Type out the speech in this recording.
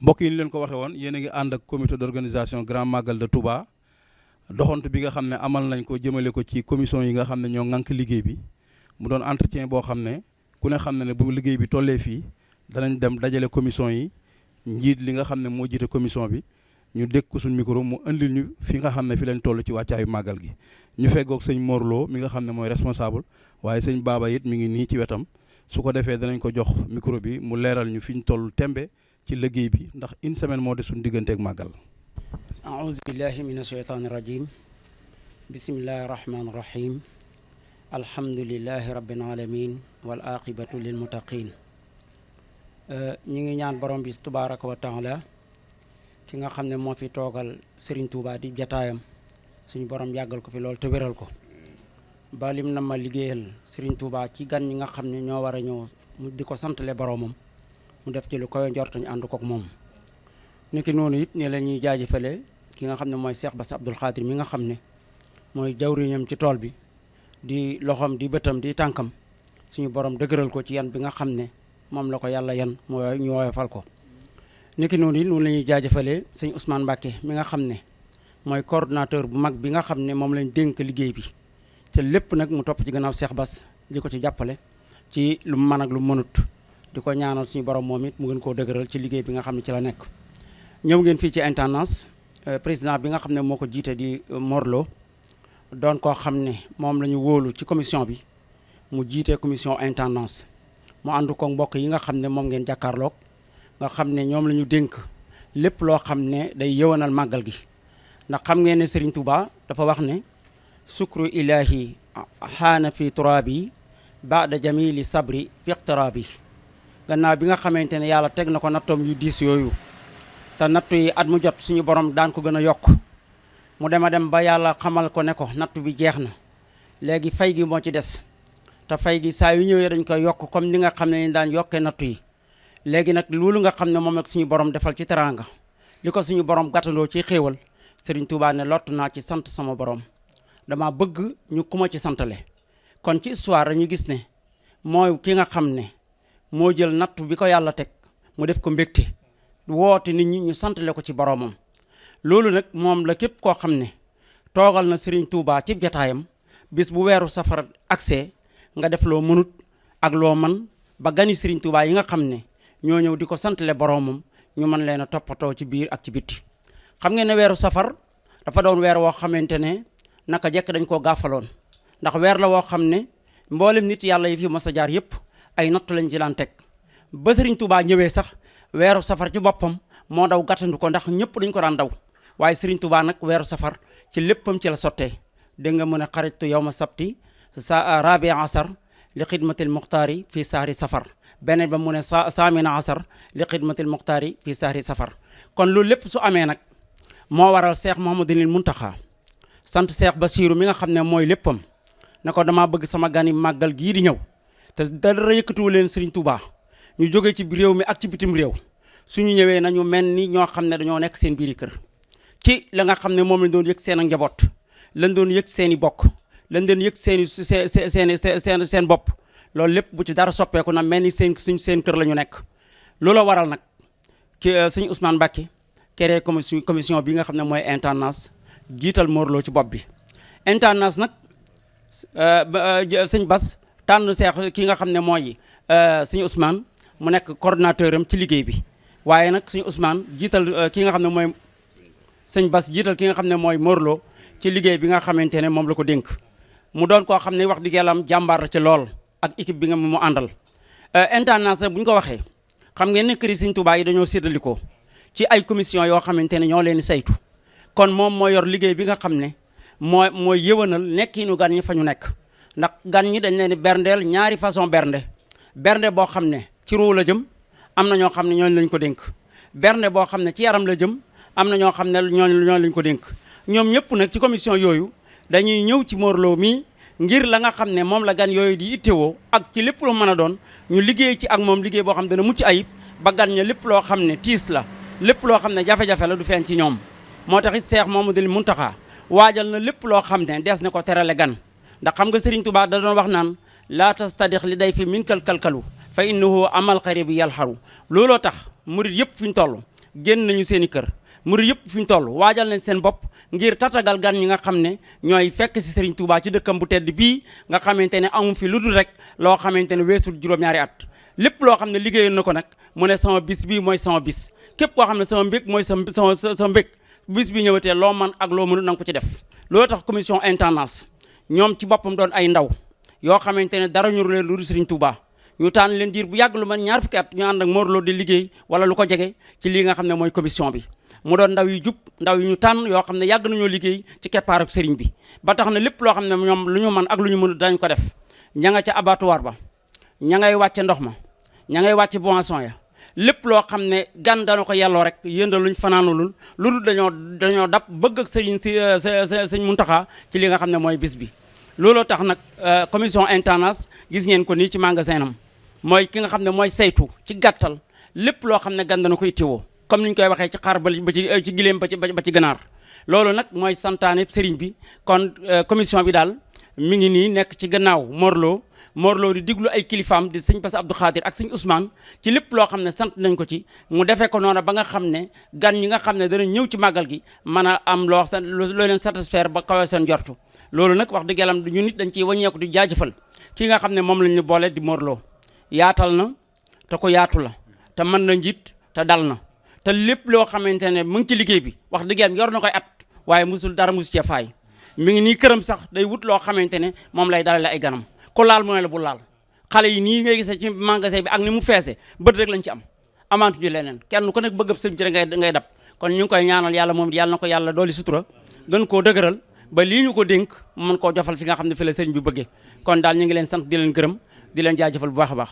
mbokk yi ni leen ko waxee woon yéen a ngi ànd ak comité d'organisation Grand Magal de Touba doxantu bi nga xam ne amal nañ ko jëmale ko ci commission yi nga xam ne ñoo ŋànk liggéey bi mu doon entretien boo xam ne ku ne xam ne bu liggéey bi tollee fii danañ dem dajale commission yi njiit li nga xam ne moo jiite commission bi ñu dégg ko suñ micro mu andil ñu fi nga xam ne fi lañ toll ci wàccaayu màggal gi ñu feggoog sëñ Morlo mi nga xam ne mooy responsable waaye sëñ Baba it mi ngi nii ci wetam su ko defee danañ ko jox micro bi mu leeral ñu fi ñu toll tembe ci liggéey bi ndax une semaine moo des suñu digganteeg màggal. aouzu billahi min asheytaani rajim bismillahi rahmaani rahim alhamdulillahi rabbil alamin wal aqibatu lil muttaqin ñi ngi ñaan borom bi tabaraka wa taala ki nga xam ne moo fi toogal Serigne Touba di jataayam suñu borom yàggal ko fi loolu te wéral ko ba lim na ma liggéeyal Serigne Touba ci gan ñi nga xam ne ñoo war a ñëw mu di ko santale boromam mu def ci lu koy njort ñu ànd kook moom. niki noonu it ne la ñuy jaajëfale ki nga xam ne mooy Cheikh Bass Abdoul Khadir mi nga xam ne mooy jawriñam ci tool bi di loxoom di bëtam di tànkam suñu borom dëgëral ko ci yan bi nga xam ne moom la ko yàlla yan mooy ñu woyofal ko. niki noonu it noonu la ñuy jaajëfalee sëñ Ousmane Mbacké mi nga xam ne mooy coordonnateur bu mag bi nga xam ne moom lañ dénk liggéey bi te lépp nag mu topp ci gannaaw Cheikh Bass di ko ci jàppale ci lu mu mën ak lu mu mënut di ko ñaanal suñu borom moom it mu gën koo dëgëral ci liggéey bi nga xam ne ci la nekk. ñëw ngeen fii ci intendance président bi nga xam ne moo ko jiite di Morlo doon koo xam ne moom la ñu wóolu ci commission bi mu jiite commission intendance mu ànd ko mbokk yi nga xam ne moom ngeen jàkkaarloog nga xam ne ñoom la ñu dénk lépp loo xam ne day yëwanal màggal gi ndax xam ngeen ne Serigne Touba dafa wax ne sukru ilahi xaana fi turabi baada jamili sabri fi iqtirabi gannaaw bi nga xamante ne yàlla teg na ko nattoom yu diis yooyu te nattu yi at mu jot suñu borom daan ko gën a yokk mu dem a dem ba yàlla xamal ko ne ko nattu bi jeex na léegi fay gi moo ci des te fay gi saa yu ñëwee dañ koy yokk comme ni nga xam ne ni daan yokkee nattu yi léegi nag loolu nga xam ne moom ak suñu borom defal ci teraanga li ko suñu borom gàttandoo ci xéewal Serigne Touba ne lott naa ci sant sama borom dama bëgg ñu kuma ci santale kon ci histoire dañu gis ne mooy ki nga xam ne moo jël nattu bi ko yàlla teg mu def ko mbégte woote nit ñi ñu santale ko ci boromam loolu nag moom la képp koo xam ne toogal na Serigne Touba ci jataayam bis bu weeru safar accès nga def loo mënut ak loo man ba gani Serigne Touba yi nga xam ne ñoo ñëw di ko santale boromam ñu mën leen a toppatoo ci biir ak ci bitti. xam ngeen ne weeru safar dafa doon weer woo xamante ne naka jekk dañ koo gaafaloon ndax weer la woo xam ne mboolem nit yàlla yi fi mos a jaar yëpp ay nattu lañ ci daan teg ba Serigne Touba ñëwee sax weeru safar ci boppam moo daw gàttandu ko ndax ñëpp dañ ko daan daw waaye Serigne Touba nag weeru safar ci léppam ci la sottee dégg nga mën a xaritu yow ma sabti sa rabi asar li xidmatil muxtaari fii saari safar beneen ba mu ne saamina asar li xidmatil muxtaari fii saari safar kon loolu lépp su amee nag moo waral Cheikh Mouhamadoul Mountakha sant Cheikh Bassirou mi nga xam ne mooy léppam ne ko damaa bëgg sama gani màggal gii di ñëw te dara yëkkatiwu leen Serigne Touba ñu jógee ci réew mi ak ci bitim réew suñu ñëwee nañu mel ni ñoo xam ne dañoo nekk seen biiri kër ci la nga xam ne moom lañ doon yëg seen ak njaboot lañ doon yëg seen i bokk lañ doon yëg seen bopp loolu lépp bu ci dara soppeeku na mel ni seen kër la ñu nekk loola waral nag ki sëñ Ousmane Mbacké créé commission bi nga xam ne mooy intendance jiital Morlo ci bopp bi intendance nag sëñ Bass tànn seex ki nga xam ne mooy sëñ Ousmane mu nekk coordonnateur am ci liggéey bi waaye nag sëñ Ousmane jiital ki nga xam ne mooy sëñ Bass jiital ki nga xam ne mooy Morlo ci liggéey bi nga xamante ne moom la ko dénk mu doon koo xam ne wax dëgg yàlla am jàmbaar la ci lool ak équipe bi nga mu àndal intendance nag bu ñu ko waxee xam ngeen ne këri sëñ Touba yi dañoo séddalikoo ci ay commission yoo xamante ne ñoo leen di saytu kon moom moo yor liggéey bi nga xam ne mooy yëwanal nekkinu gan ñi fa ñu nekk ndax gan ñi dañ leen di berndeel ñaari façon bernde boo xam ne ci ruu la jëm am na ñoo xam ne ñooñu lañ ko dénk bernde boo xam ne ci yaram la jëm am na ñoo xam ne ñooñu lañ ko dénk ñoom ñëpp nag ci commission yooyu dañuy ñëw ci Morlo mi ngir la nga xam ne moom la gan yooyu di ittewoo ak ci lépp lu mën a doon ñu liggéey ci ak moom liggéey boo xam ne dana mucc ayib ba gan ña lépp loo xam ne tiis la lépp loo xam ne jafe-jafe la du feeñ ci ñoom moo tax it Cheikh Mouhamadoul Mountakha waajal na lépp loo xam ne dees na ko terale gan ndax xam nga Serigne Touba da doon wax naan laa tastadix li day fi min kalkalu fa innahu amal xari bi yàlxaru looloo tax murit yëpp fi ñu toll génn nañu seen i kër murid yëpp fi ñu toll waajal nañ seen bopp ngir tatagal gan ñi nga xam ne ñooy fekk si Serigne Touba ci dëkkam bu tedd bii nga xamante ne amu fi lu dul rek loo xamante ne weesul juróom-ñaari at lépp loo xam ne liggéeyoon na ko nag mu ne sama bis bii mooy sama bis képp koo xam ne sama mbég mooy sa mbég bis bi ñëwatee loo man ak loo mënul na nga ko ci def loolu tax commission intendance ñoom ci boppam doon ay ndaw yoo xamante ne dara ñu leen lu dul Serigne Touba ñu tànn leen diir bu yàgg lu man ñaar fukki at ñu ànd ak Mor Lo di liggéey wala lu ko jege ci lii nga xam ne mooy commission bi mu doon ndaw yu jub ndaw yu ñu tànn yoo xam ne yàgg nañoo liggéey ci keppaar ak sëriñ bi ba tax na lépp loo xam ne ñoom lu ñu mën ak lu ñu mënut dañ ko def ña nga ca abattoir ba ña ngay wàcce ndox ma ña ngay wàcce boisson ya lépp loo xam ne gan dana ko yelloo rek yënda luñ fanaanulul lu dul dañoo dab bëgg ak sëriñ si sëñ Muntaxa ci li nga xam ne mooy bis bi looloo tax nag commission intendance gis ngeen ko nii ci magasin am mooy ki nga xam ne mooy saytu ci gàttal lépp loo xam ne gan dana ko ittiwoo comme ni ñu koy waxee ci xar ba ci gileem ba ci ganaar loolu nag mooy santaane sëriñ bi kon commission bi daal mi ngi nii nekk ci gannaaw Mor Lo di diglu ay kilifaam di sëñ Bass Abdou Khadir ak sëñ Ousmane ci lépp loo xam ne sant nañ ko ci mu defee ko noonu ba nga xam ne gan ñi nga xam ne dana ñëw ci màggal gi mën a am loo leen satisfaire ba kawe seen jortu loolu nag wax dëgg yàlla ñu nit dañ ciy wàññeeku di jaajëfal ki nga xam ne moom lañ ñu boole di Mor Lo yaatal na te ko yaatu la te mën na njiit te dal na te lépp loo xamante ne mu ngi ci liggéey bi wax dëgg yàlla yor na koy at waaye dara musu cee faay mi ngi nii këram sax day wut loo xamante ne moom lay dalale ay ganam ku laal mu ne la bu laal xale yi nii ngay gisee ci magasin bi ak ni mu feese bët rek lañ ci am amaantu ñu leneen kenn ku nekk bëgg sëñ ci ngay dab kon ñu ngi koy ñaanal yàlla moom yàlla na ko yàlla dooli sutura gën koo dëgëral ba lii ñu ko dénk mën koo jofal fi nga xam ne fi la sëñ bi bëggee kon daal ñu ngi leen sant di leen gërëm di leen jaajëfal bu baax a baax